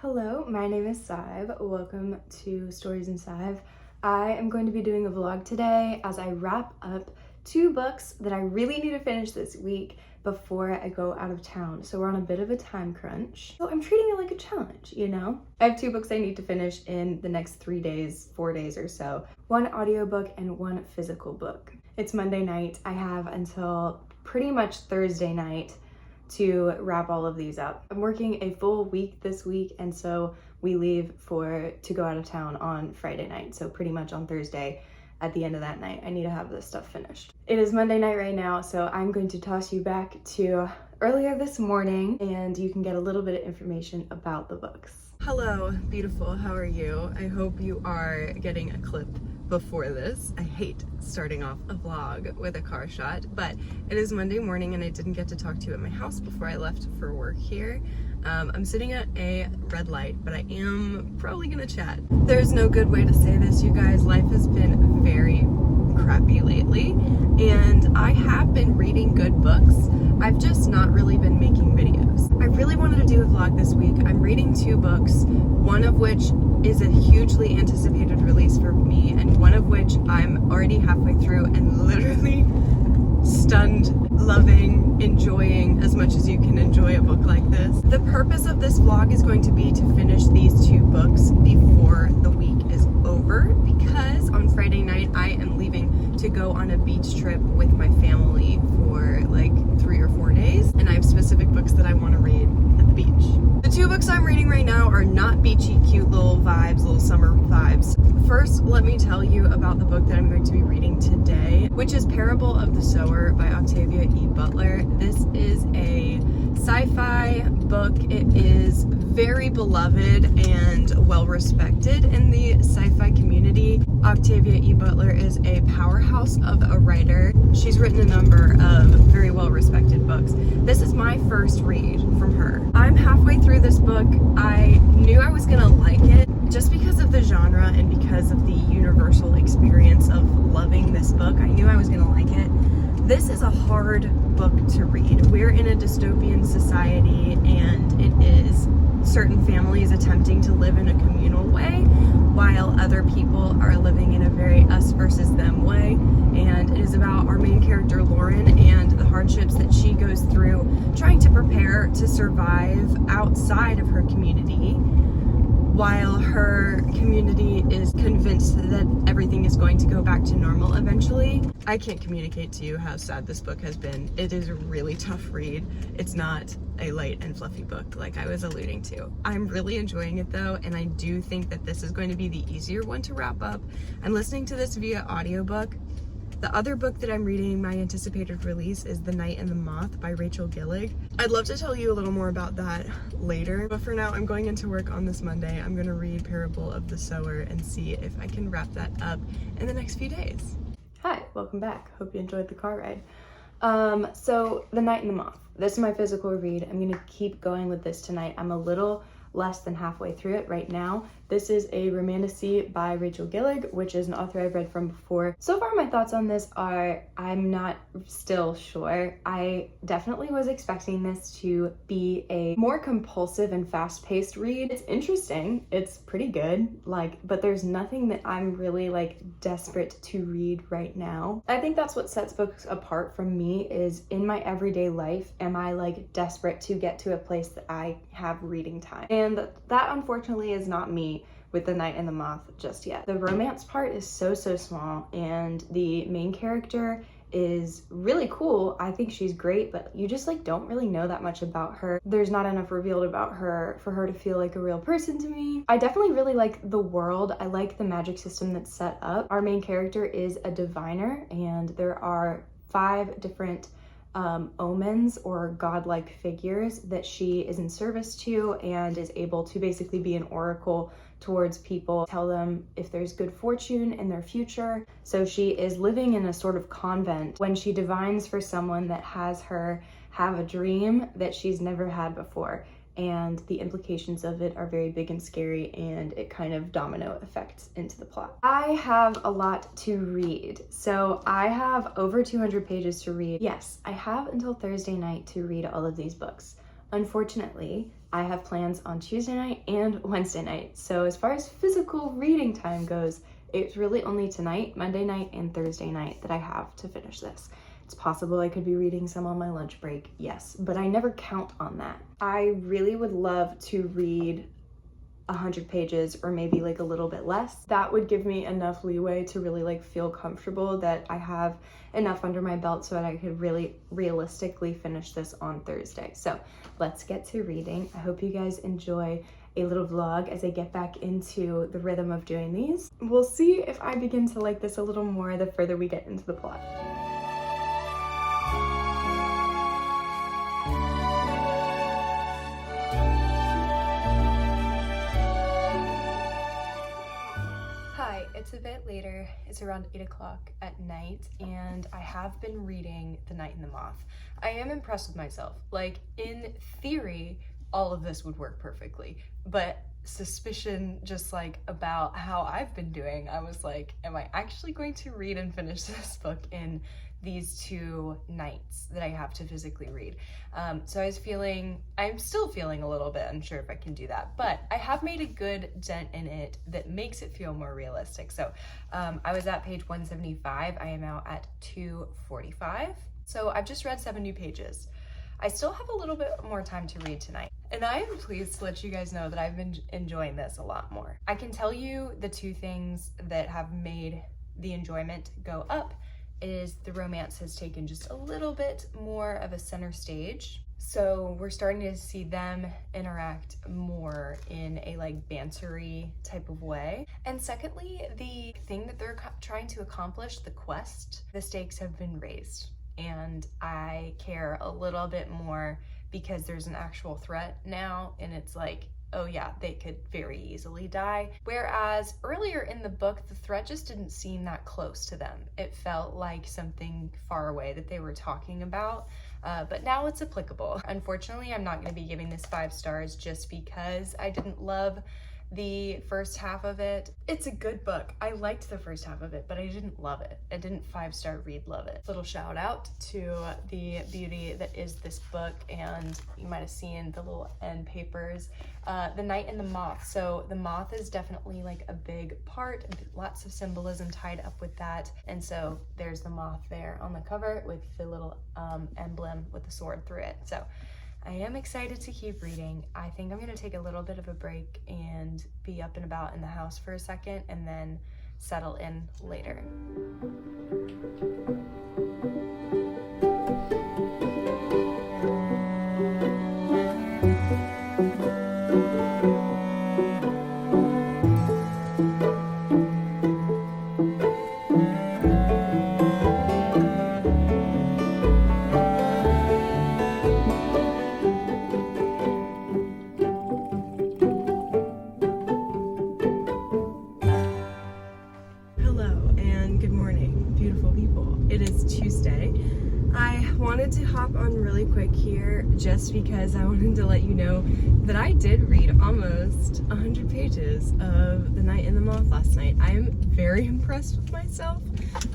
Hello, my name is Sive. Welcome to Stories in Sive. I am going to be doing a vlog today as I wrap up 2 books that I really need to finish this week before I go out of town. So we're on a bit of a time crunch. So I'm treating it like a challenge, you know? I have 2 books I need to finish in the next 3 days, 4 days or so. 1 audiobook and 1 physical book. It's Monday night. I have until pretty much Thursday night to wrap all of these up. I'm working a full week this week, and so we leave to go out of town on Friday night. So pretty much on Thursday at the end of that night, I need to have this stuff finished. It is Monday night right now, so I'm going to toss you back to earlier this morning and you can get a little bit of information about the books. Hello, beautiful, how are you? I hope you are getting a clip before this. I hate starting off a vlog with a car shot, but it is Monday morning and I didn't get to talk to you at my house before I left for work here. I'm sitting at a red light, but I am probably gonna chat. There's no good way to say this, you guys. Life has been very crappy lately, and I have been reading good books. I've just not really been making videos. I really wanted to do a vlog this week. I'm reading 2 books, one of which is a hugely anticipated release for me, and one of which I'm already halfway through and literally stunned, loving, enjoying as much as you can enjoy a book like this. The purpose of this vlog is going to be to finish these 2 books before the week is over, because on Friday night I am leaving to go on a beach trip with my family for like 3 or 4 days, and I have specific books that I want to read at the beach. The 2 books I'm reading right now are not beachy, cute little vibes, little summer vibes. First, let me tell you about the book that I'm going to be reading today, which is Parable of the Sower by Octavia E. Butler. This is a sci-fi book. It is very beloved and well respected in the sci-fi community. Octavia E. Butler is a powerhouse of a writer. She's written a number of very well respected books. This is my first read from her. I'm halfway through this book. I knew I was gonna like it just because of the genre and because of the universal experience of loving this book. I knew I was gonna like it. This is a hard book to read. We're in a dystopian society, and it is certain families attempting to live in a communal way while other people are living in a very us versus them way. And it is about our main character Lauren and the hardships that she goes through trying to prepare to survive outside of her community, while her community is convinced that everything is going to go back to normal eventually. I can't communicate to you how sad this book has been. It is a really tough read. It's not a light and fluffy book like I was alluding to. I'm really enjoying it though, and I do think that this is going to be the easier one to wrap up. I'm listening to this via audiobook. The other book that I'm reading, my anticipated release, is The Night and the Moth by Rachel Gillig. I'd love to tell you a little more about that later, but for now I'm going into work on this Monday. I'm gonna read Parable of the Sower and see if I can wrap that up in the next few days. Hi, welcome back. Hope you enjoyed the car ride. So The Night and the Moth. This is my physical read. I'm gonna keep going with this tonight. I'm a little less than halfway through it right now. This is a romantasy by Rachel Gillig, which is an author I've read from before. So far my thoughts on this are, I'm not still sure. I definitely was expecting this to be a more compulsive and fast-paced read. It's interesting, it's pretty good, but there's nothing that I'm really desperate to read right now. I think that's what sets books apart from me, is in my everyday life, am I desperate to get to a place that I have reading time? And that unfortunately is not me with The Night and the Moth just yet. The romance part is so small, and the main character is really cool. I think she's great, but you just don't really know that much about her. There's not enough revealed about her for her to feel like a real person to me. I definitely really like the world. I like the magic system that's set up. Our main character is a diviner, and there are 5 different omens or godlike figures that she is in service to, and is able to basically be an oracle towards people, tell them if there's good fortune in their future. So she is living in a sort of convent when she divines for someone that has her have a dream that she's never had before. And the implications of it are very big and scary, and it kind of domino effects into the plot. I have a lot to read. So I have over 200 pages to read. Yes, I have until Thursday night to read all of these books. Unfortunately, I have plans on Tuesday night and Wednesday night. So as far as physical reading time goes, it's really only tonight, Monday night, and Thursday night that I have to finish this. It's possible I could be reading some on my lunch break, yes, but I never count on that. I really would love to read 100 pages or maybe like a little bit less. That would give me enough leeway to really like feel comfortable that I have enough under my belt so that I could really realistically finish this on Thursday. So let's get to reading. I hope you guys enjoy a little vlog as I get back into the rhythm of doing these. We'll see if I begin to like this a little more the further we get into the plot. It's a bit later, it's around 8 o'clock at night, and I have been reading The Night and the Moth. I am impressed with myself. Like, in theory, all of this would work perfectly, but suspicion just like about how I've been doing, I was like, am I actually going to read and finish this book in these 2 nights that I have to physically read? So I'm still feeling a little bit unsure if I can do that, but I have made a good dent in it that makes it feel more realistic. So I was at page 175, I am now at 245. So I've just read 7 new pages. I still have a little bit more time to read tonight. And I am pleased to let you guys know that I've been enjoying this a lot more. I can tell you the 2 things that have made the enjoyment go up is the romance has taken just a little bit more of a center stage. So we're starting to see them interact more in a like bantery type of way. And secondly, the thing that they're trying to accomplish, the quest, the stakes have been raised. And I care a little bit more because there's an actual threat now, and it's like, oh yeah, they could very easily die. Whereas earlier in the book, the threat just didn't seem that close to them. It felt like something far away that they were talking about, but now it's applicable. Unfortunately, I'm not gonna be giving this 5 stars just because I didn't love the first half of it. It's a good book. I liked the first half of it, but I didn't love it. I didn't 5-star read love it. Little shout out to the beauty that is this book, and you might have seen the little end papers. The Night and the Moth. So the moth is definitely like a big part, lots of symbolism tied up with that. And so there's the moth there on the cover with the little emblem with the sword through it. So I am excited to keep reading. I think I'm gonna take a little bit of a break and be up and about in the house for a second and then settle in later. To hop on really quick here just because I wanted to let you know that I did read almost 100 pages of The Night and the Moth last night. I am very impressed with myself.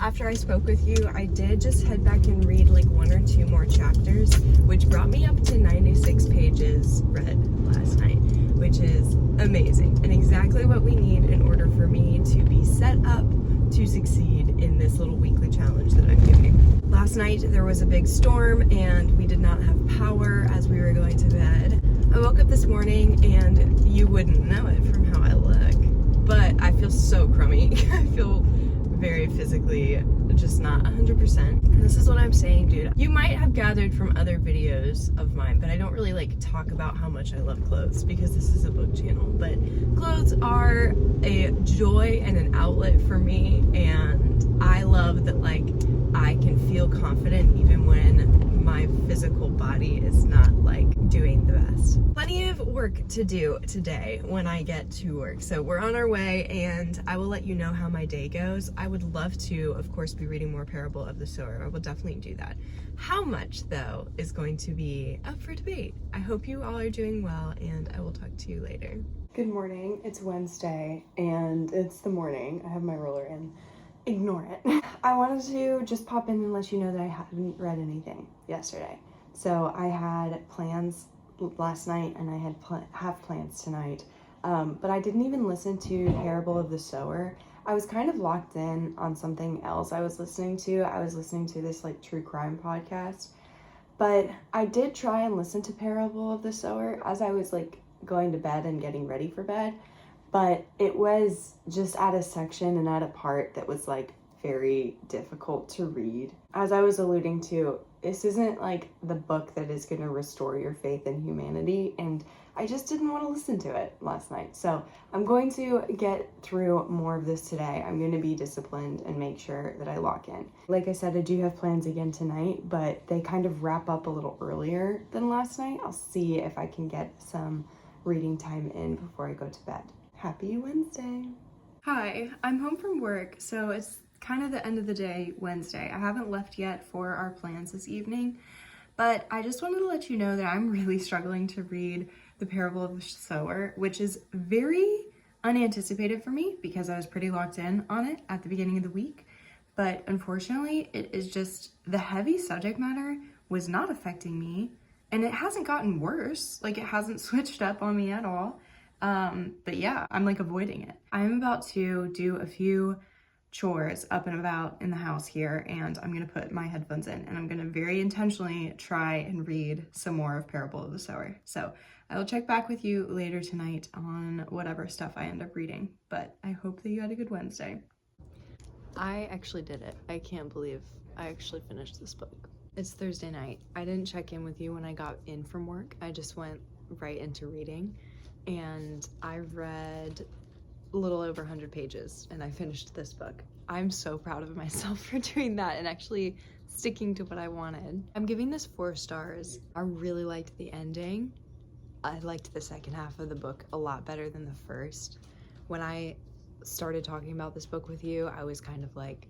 After I spoke with you, I did just head back and read like 1 or 2 more chapters, which brought me up to 96 pages read last night, which is amazing and exactly what we need in order for me to be set up to succeed in this little weekly challenge that I'm doing. Last night there was a big storm and we did not have power as we were going to bed. I woke up this morning and you wouldn't know it from how I look, but I feel so crummy. I feel very physically just not 100%. And this is what I'm saying, dude. You might have gathered from other videos of mine, but I don't really like talk about how much I love clothes because this is a book channel, but clothes are a joy and an outlet for me, and I love that like I can feel confident even when my physical body is not like doing the best. Plenty of work to do today when I get to work. So we're on our way and I will let you know how my day goes. I would love to, of course, be reading more Parable of the Sower. I will definitely do that. How much though is going to be up for debate. I hope you all are doing well and I will talk to you later. Good morning. It's Wednesday and it's the morning. I have my roller in. Ignore it. I wanted to just pop in and let you know that I hadn't read anything yesterday. So I had plans last night, and I had have plans tonight. But I didn't even listen to Parable of the Sower. I was kind of locked in on something else I was listening to. I was listening to this like true crime podcast. But I did try and listen to Parable of the Sower as I was like going to bed and getting ready for bed. But it was just at a section and at a part that was like very difficult to read. As I was alluding to, this isn't like the book that is going to restore your faith in humanity, and I just didn't want to listen to it last night. So I'm going to get through more of this today. I'm going to be disciplined and make sure that I lock in. Like I said, I do have plans again tonight, but they kind of wrap up a little earlier than last night. I'll see if I can get some reading time in before I go to bed. Happy Wednesday. Hi, I'm home from work, so it's kind of the end of the day Wednesday. I haven't left yet for our plans this evening, but I just wanted to let you know that I'm really struggling to read The Parable of the Sower, which is very unanticipated for me because I was pretty locked in on it at the beginning of the week. But unfortunately, it is just the heavy subject matter was not affecting me, and it hasn't gotten worse. Like, it hasn't switched up on me at all. But yeah, I'm like avoiding it. I'm about to do a few chores up and about in the house here, and I'm gonna put my headphones in and I'm gonna very intentionally try and read some more of Parable of the Sower. So I will check back with you later tonight on whatever stuff I end up reading, but I hope that you had a good Wednesday. I actually did it. I can't believe I actually finished this book. It's Thursday night. I didn't check in with you when I got in from work. I just went right into reading, and I read a little over 100 pages and I finished this book. I'm so proud of myself for doing that and actually sticking to what I wanted. I'm giving this 4 stars. I really liked the ending. I liked the second half of the book a lot better than the first. When I started talking about this book with you, I was kind of like,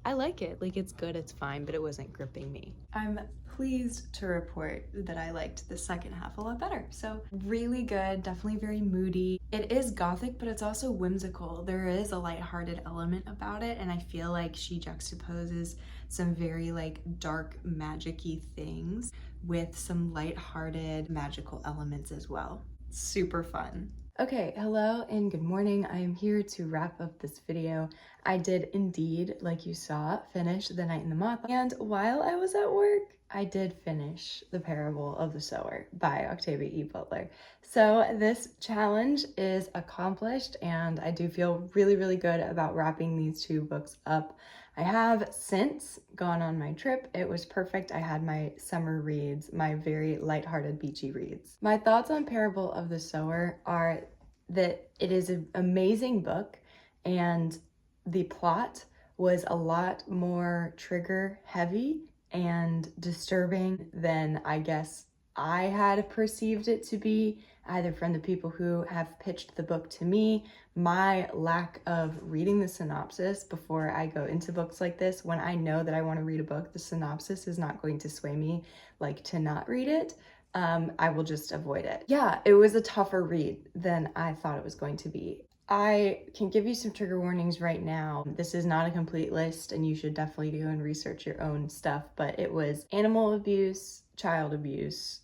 I like it. Like, it's good, it's fine, but it wasn't gripping me. I'm pleased to report that I liked the second half a lot better. So really good, definitely very moody. It is gothic, but it's also whimsical. There is a lighthearted element about it, and I feel like she juxtaposes some very like dark magic-y things with some lighthearted magical elements as well. Super fun. Okay, hello and good morning. I am here to wrap up this video. I did indeed, like you saw, finish The Night in the Moth, and while I was at work, I did finish The Parable of the Sower by Octavia E. Butler. So this challenge is accomplished, and I do feel really, really good about wrapping these 2 books up. I have since gone on my trip. It was perfect. I had my summer reads, my very lighthearted beachy reads. My thoughts on Parable of the Sower are that it is an amazing book, and the plot was a lot more trigger heavy and disturbing than I guess I had perceived it to be, either from the people who have pitched the book to me. My lack of reading the synopsis before I go into books like this, when I know that I want to read a book, the synopsis is not going to sway me like to not read it. I will just avoid it. Yeah, it was a tougher read than I thought it was going to be. I can give you some trigger warnings right now. This is not a complete list, and you should definitely go and research your own stuff, but it was animal abuse, child abuse,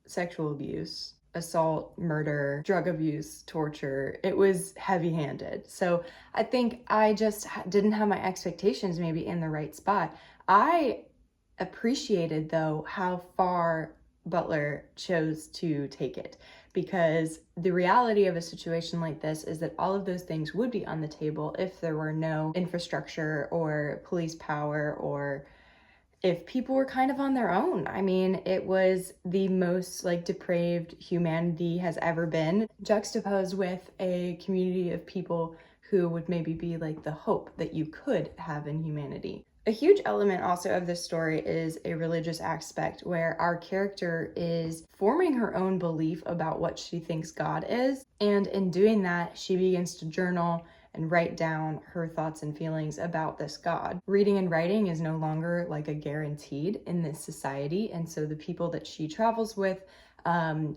sexual abuse, assault, murder, drug abuse, torture. It was heavy-handed. So I think I just didn't have my expectations maybe in the right spot. I appreciated, though, how far Butler chose to take it, because the reality of a situation like this is that all of those things would be on the table if there were no infrastructure or police power, or if people were kind of on their own. I mean, it was the most like depraved humanity has ever been, juxtaposed with a community of people who would maybe be like the hope that you could have in humanity. A huge element also of this story is a religious aspect, where our character is forming her own belief about what she thinks God is, and in doing that, she begins to journal and write down her thoughts and feelings about this God. Reading and writing is no longer like a guaranteed in this society, and so the people that she travels with,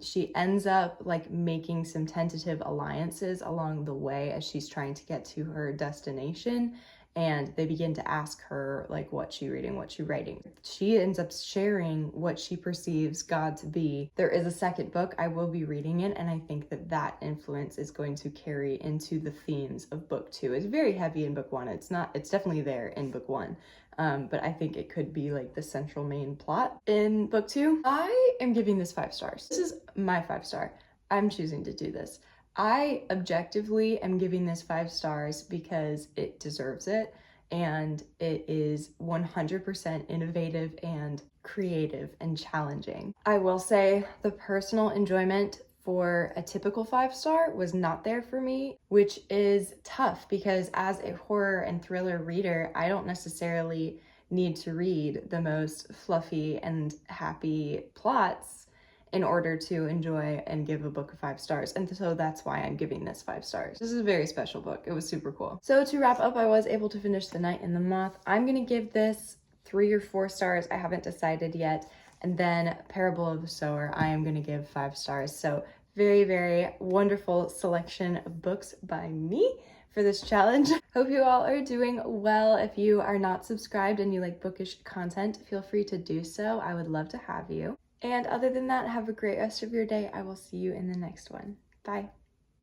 she ends up like making some tentative alliances along the way as she's trying to get to her destination. and they begin to ask her like what she reading, what she writing. She ends up sharing what she perceives God to be. There is a second book. I will be reading it, and I think that that influence is going to carry into the themes of book 2. It's very heavy in book 1. It's definitely there in book 1. But I think it could be like the central main plot in book 2. I am giving this 5 stars. This is my 5 star. I'm choosing to do this. I objectively am giving this 5 stars because it deserves it, and it is 100% innovative and creative and challenging. I will say the personal enjoyment for a typical 5 star was not there for me, which is tough because as a horror and thriller reader, I don't necessarily need to read the most fluffy and happy plots in order to enjoy and give a book 5 stars. And so that's why I'm giving this 5 stars. This is a very special book. It was super cool. So to wrap up, I was able to finish The Night and the Moth. I'm gonna give this 3 or 4 stars. I haven't decided yet. And then Parable of the Sower, I am gonna give 5 stars. So very, very wonderful selection of books by me for this challenge. Hope you all are doing well. If you are not subscribed and you like bookish content, feel free to do so. I would love to have you. And other than that, have a great rest of your day. I will see you in the next one. Bye.